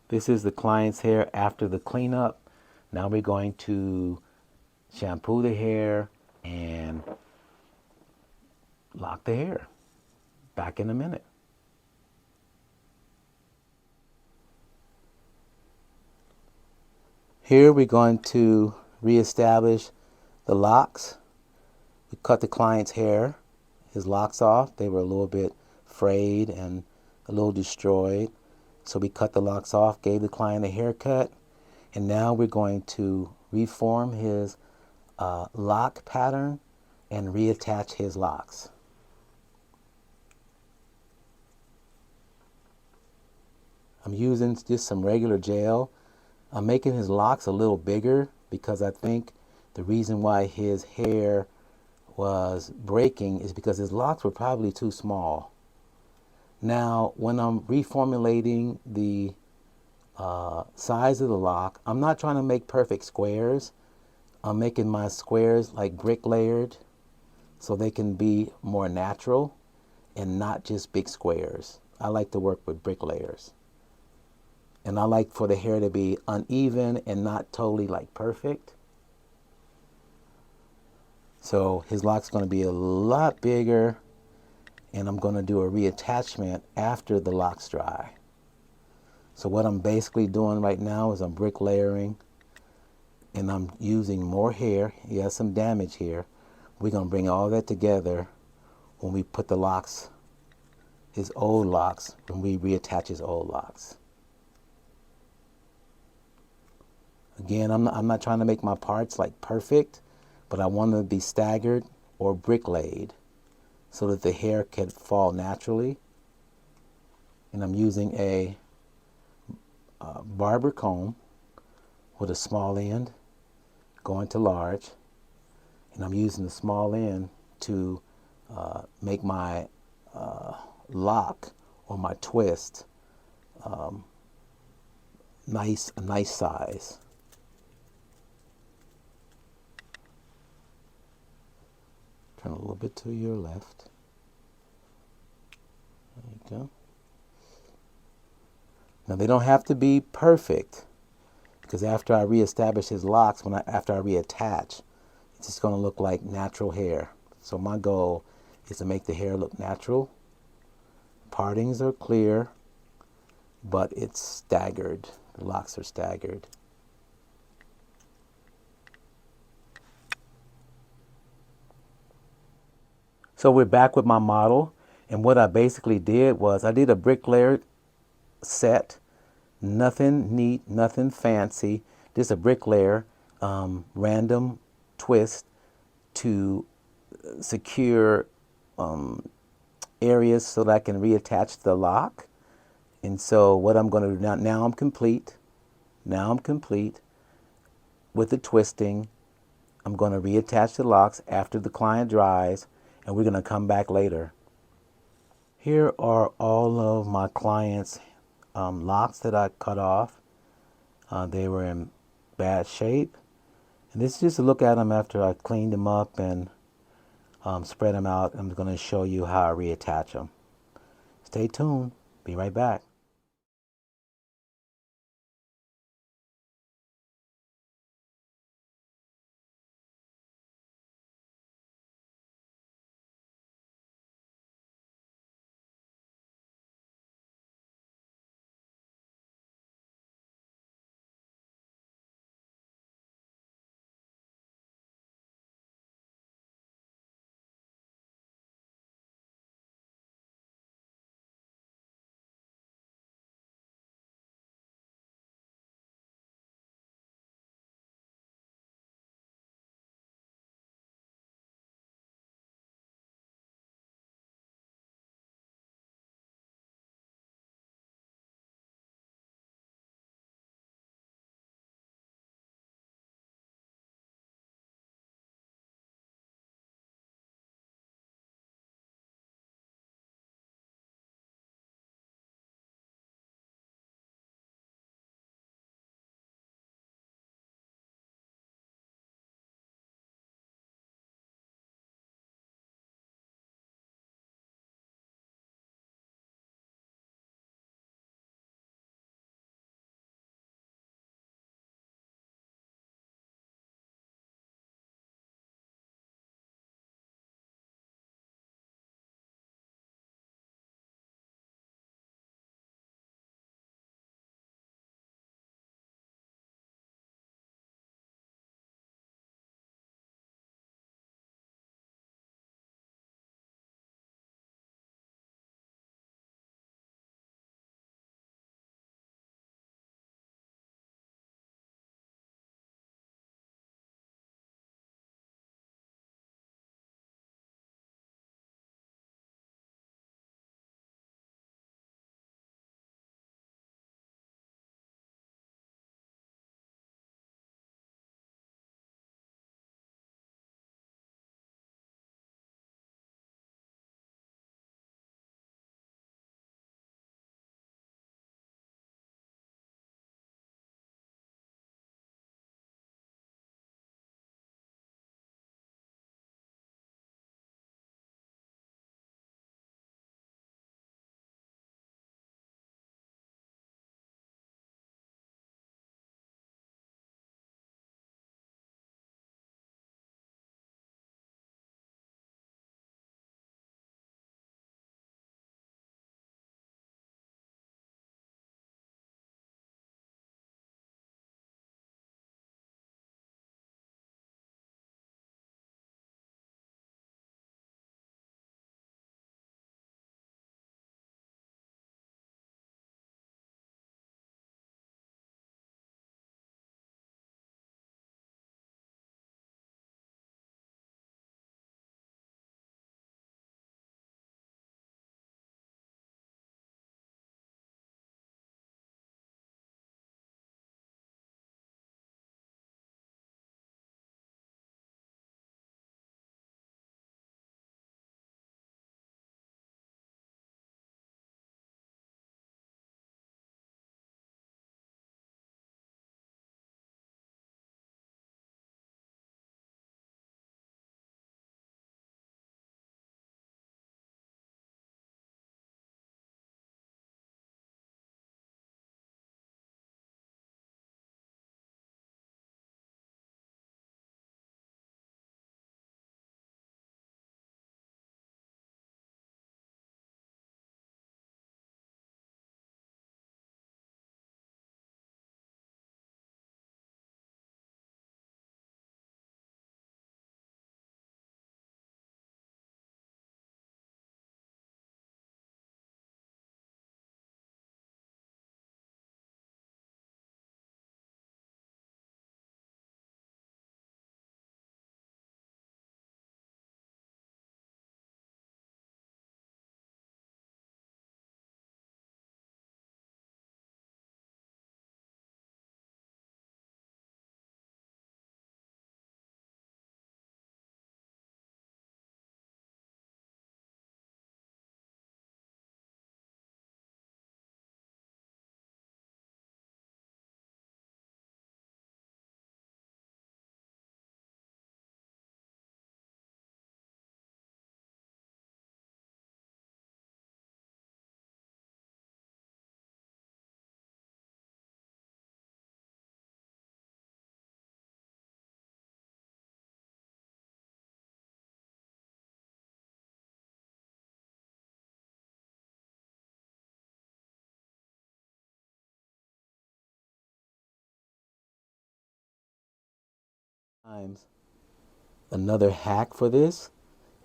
This is the client's hair after the cleanup. Now we're going to shampoo the hair and lock the hair. Back in a minute. Here we're going to reestablish the locks. We cut the client's hair, his locks off. They were a little bit frayed and a little destroyed. So we cut the locks off, gave the client a haircut, and now we're going to reform his lock pattern and reattach his locks. I'm using just some regular gel. I'm making his locks a little bigger because I think the reason why his hair was breaking is because his locks were probably too small. Now, when I'm reformulating the size of the loc, I'm not trying to make perfect squares. I'm making my squares like brick layered so they can be more natural and not just big squares. I like to work with brick layers. And I like for the hair to be uneven and not totally like perfect. So his loc's going to be a lot bigger, and I'm going to do a reattachment after the locks dry. So what I'm basically doing right now is I'm brick layering, and I'm using more hair. He has some damage here. We're going to bring all that together when we put the locks, his old locks, when we reattach his old locks. Again, I'm not trying to make my parts like perfect, but I want them to be staggered or brick laid so that the hair can fall naturally. And I'm using a barber comb with a small end going to large, and I'm using the small end to make my lock or my twist a nice size. Turn a little bit to your left. There you go. Now they don't have to be perfect, because after I reestablish his locks, after I reattach, it's just going to look like natural hair. So my goal is to make the hair look natural. Partings are clear, but it's staggered. The locks are staggered. So we're back with my model, and what I basically did was I did a brick layer set, nothing neat, nothing fancy, just a brick layer, random twist to secure areas so that I can reattach the lock. And so what I'm going to do now I'm complete. Now I'm complete with the twisting. I'm going to reattach the locks after the client dries, and we're going to come back later. Here are all of my clients' locks that I cut off. They were in bad shape. And this is just a look at them after I cleaned them up and spread them out. I'm going to show you how I reattach them. Stay tuned. Be right back. Times. Another hack for this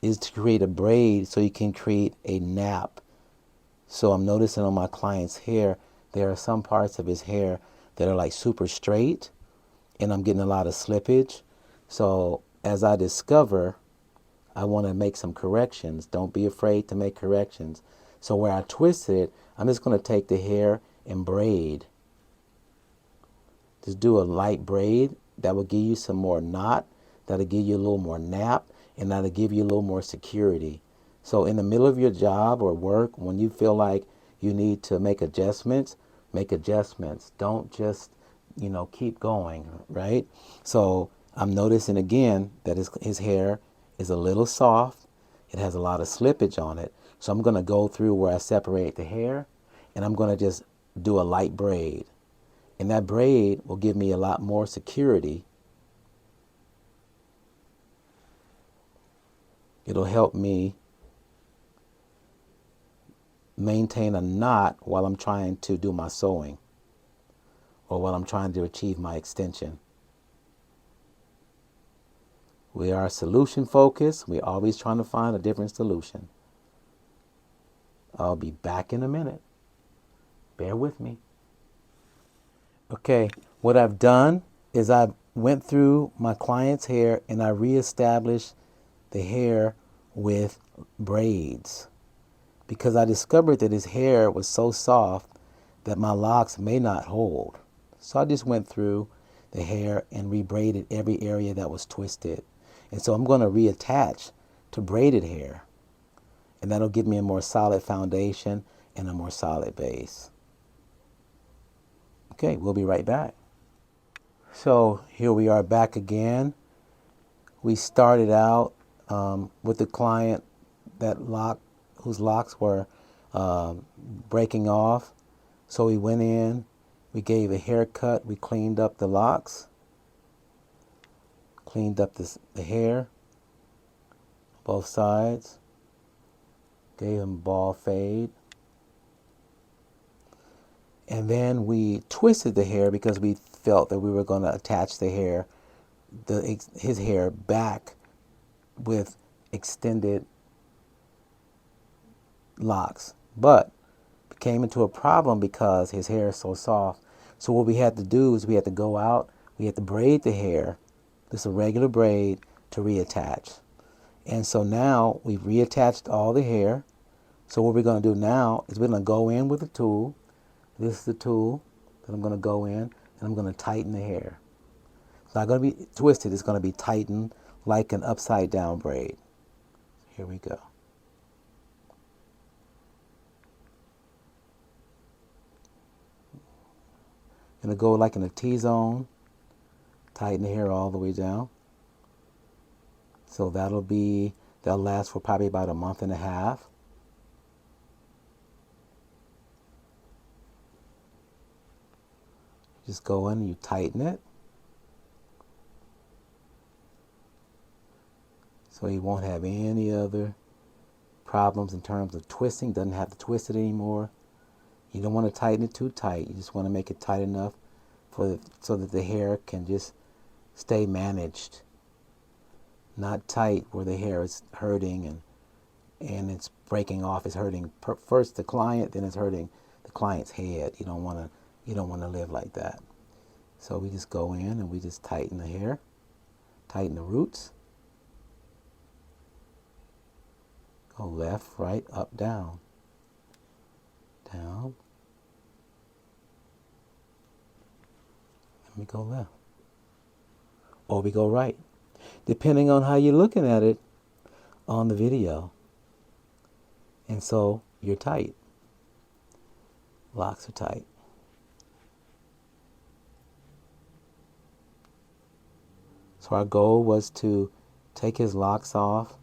is to create a braid so you can create a nap. So I'm noticing on my client's hair, there are some parts of his hair that are like super straight, and I'm getting a lot of slippage. So as I discover, I want to make some corrections. Don't be afraid to make corrections. So where I twisted it, I'm just going to take the hair and braid. Just do a light braid. That will give you some more knot. That'll give you a little more nap, and that'll give you a little more security. So in the middle of your job or work, when you feel like you need to make adjustments, make adjustments. Don't just, keep going, right? So I'm noticing again that his hair is a little soft. It has a lot of slippage on it. So I'm going to go through where I separate the hair, and I'm going to just do a light braid. And that braid will give me a lot more security. It'll help me maintain a knot while I'm trying to do my sewing or while I'm trying to achieve my extension. We are solution focused. We're always trying to find a different solution. I'll be back in a minute. Bear with me. Okay, what I've done is I went through my client's hair and I reestablished the hair with braids because I discovered that his hair was so soft that my locks may not hold. So I just went through the hair and rebraided every area that was twisted. And so I'm going to reattach to braided hair, and that'll give me a more solid foundation and a more solid base. Okay, we'll be right back. So here we are back again. We started out with the client whose locks were breaking off. So we went in, we gave a haircut, we cleaned up the locks, cleaned up the hair, both sides, gave him ball fade. And then we twisted the hair because we felt that we were going to attach the hair, his hair back with extended locks. But it came into a problem because his hair is so soft. So what we had to do is we had to go out, we had to braid the hair, just a regular braid, to reattach. And so now we've reattached all the hair. So what we're going to do now is we're going to go in with a tool. This is the tool that I'm going to go in, and I'm going to tighten the hair. It's not going to be twisted. It's going to be tightened like an upside down braid. Here we go. Going to go like in a T-zone. Tighten the hair all the way down. So that'll last for probably about a month and a half. Just go in and you tighten it. So he won't have any other problems in terms of twisting. Doesn't have to twist it anymore. You don't want to tighten it too tight. You just want to make it tight enough so that the hair can just stay managed. Not tight where the hair is hurting and it's breaking off. It's hurting first the client, then it's hurting the client's head. You don't want to live like that. So we just go in and we just tighten the hair, tighten the roots. Go left, right, up, down. Down. And we go left. Or we go right, depending on how you're looking at it on the video. And so you're tight. Locks are tight. So our goal was to take his locks off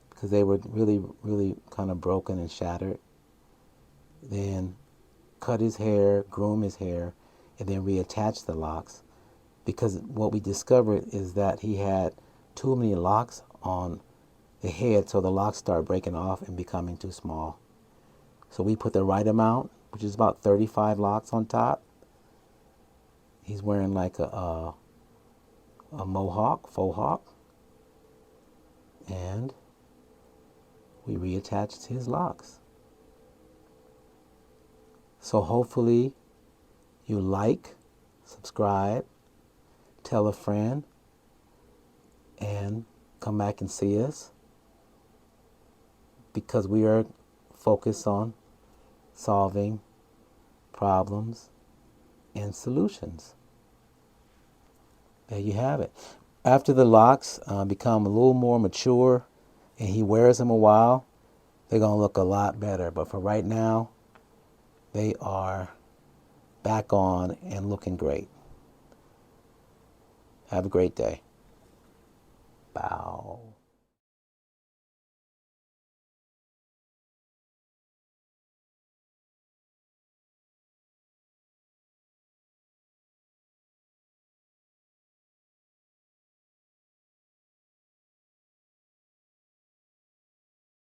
because they were really, really kind of broken and shattered. Then cut his hair, groom his hair, and then reattach the locks. Because what we discovered is that he had too many locks on the head, so the locks start breaking off and becoming too small. So we put the right amount, which is about 35 locks on top. He's wearing like a a mohawk, faux hawk, and we reattached his locks. So hopefully you like, subscribe, tell a friend, and come back and see us, because we are focused on solving problems and solutions. There you have it. After the locks become a little more mature and he wears them a while, they're going to look a lot better. But for right now, they are back on and looking great. Have a great day. Bow.